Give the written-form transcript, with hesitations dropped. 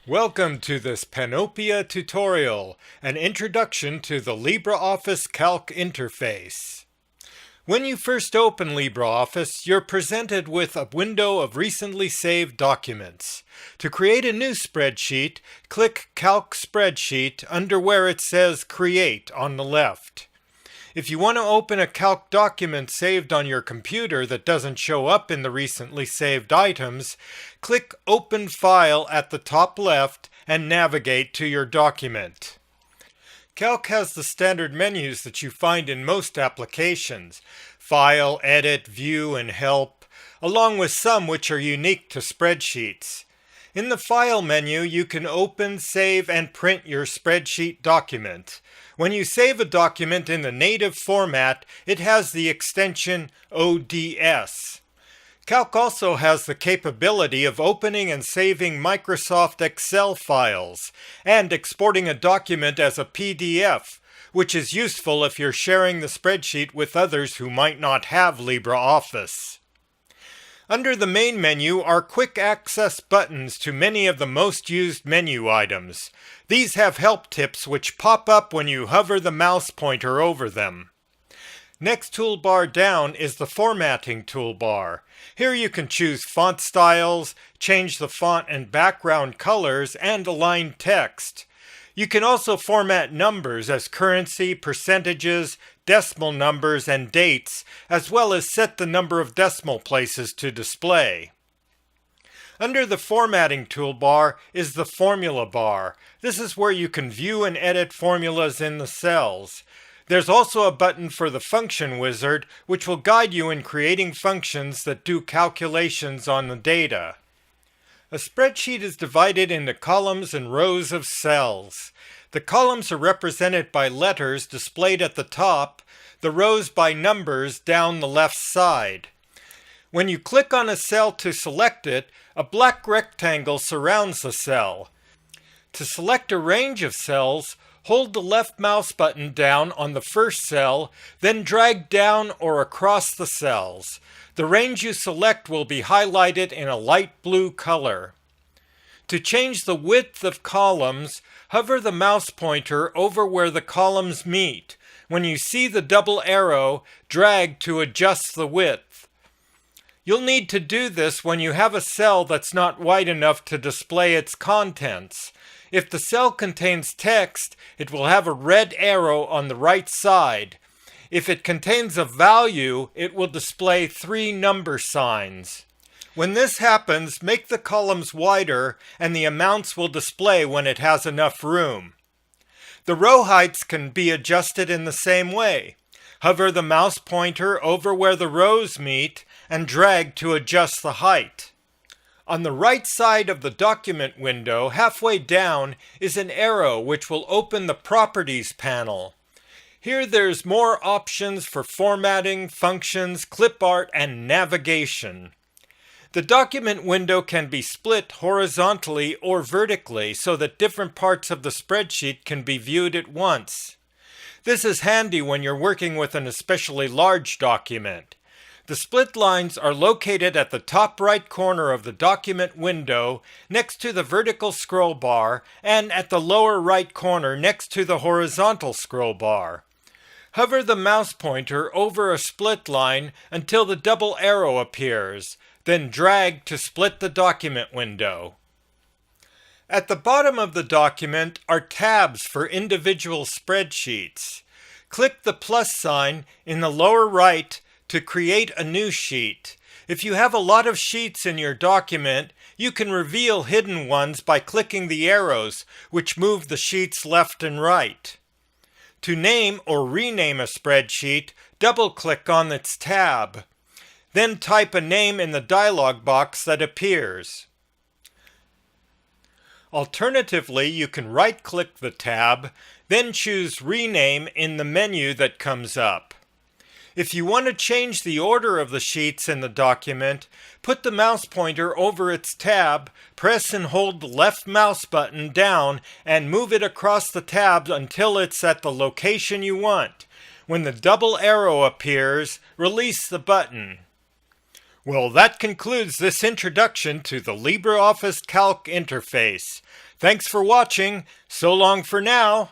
Welcome to this Panoplia tutorial, an introduction to the LibreOffice Calc interface. When you first open LibreOffice, you're presented with a window of recently saved documents. To create a new spreadsheet, click Calc Spreadsheet under where it says Create on the left. If you want to open a Calc document saved on your computer that doesn't show up in the recently saved items, click Open File at the top left and navigate to your document. Calc has the standard menus that you find in most applications: File, Edit, View, and Help, along with some which are unique to spreadsheets. In the File menu, you can open, save, and print your spreadsheet document. When you save a document in the native format, it has the extension ODS. Calc also has the capability of opening and saving Microsoft Excel files and exporting a document as a PDF, which is useful if you're sharing the spreadsheet with others who might not have LibreOffice. Under the main menu are quick access buttons to many of the most used menu items. These have help tips which pop up when you hover the mouse pointer over them. Next toolbar down is the formatting toolbar. Here you can choose font styles, change the font and background colors, and align text. You can also format numbers as currency, percentages, decimal numbers, and dates, as well as set the number of decimal places to display. Under the formatting toolbar is the formula bar. This is where you can view and edit formulas in the cells. There's also a button for the function wizard, which will guide you in creating functions that do calculations on the data. A spreadsheet is divided into columns and rows of cells. The columns are represented by letters displayed at the top, the rows by numbers down the left side. When you click on a cell to select it, a black rectangle surrounds the cell. To select a range of cells, hold the left mouse button down on the first cell, then drag down or across the cells. The range you select will be highlighted in a light blue color. To change the width of columns, hover the mouse pointer over where the columns meet. When you see the double arrow, drag to adjust the width. You'll need to do this when you have a cell that's not wide enough to display its contents. If the cell contains text, it will have a red arrow on the right side. If it contains a value, it will display 3 number signs. When this happens, make the columns wider and the amounts will display when it has enough room. The row heights can be adjusted in the same way. Hover the mouse pointer over where the rows meet and drag to adjust the height. On the right side of the document window, halfway down, is an arrow which will open the Properties panel. Here there's more options for formatting, functions, clip art, and navigation. The document window can be split horizontally or vertically so that different parts of the spreadsheet can be viewed at once. This is handy when you're working with an especially large document. The split lines are located at the top right corner of the document window next to the vertical scroll bar and at the lower right corner next to the horizontal scroll bar. Hover the mouse pointer over a split line until the double arrow appears, then drag to split the document window. At the bottom of the document are tabs for individual spreadsheets. Click the plus sign in the lower right to create a new sheet. If you have a lot of sheets in your document, you can reveal hidden ones by clicking the arrows, which move the sheets left and right. To name or rename a spreadsheet, double-click on its tab. Then type a name in the dialog box that appears. Alternatively, you can right-click the tab, then choose Rename in the menu that comes up. If you want to change the order of the sheets in the document, put the mouse pointer over its tab, press and hold the left mouse button down, and move it across the tab until it's at the location you want. When the double arrow appears, release the button. Well, that concludes this introduction to the LibreOffice Calc interface. Thanks for watching. So long for now.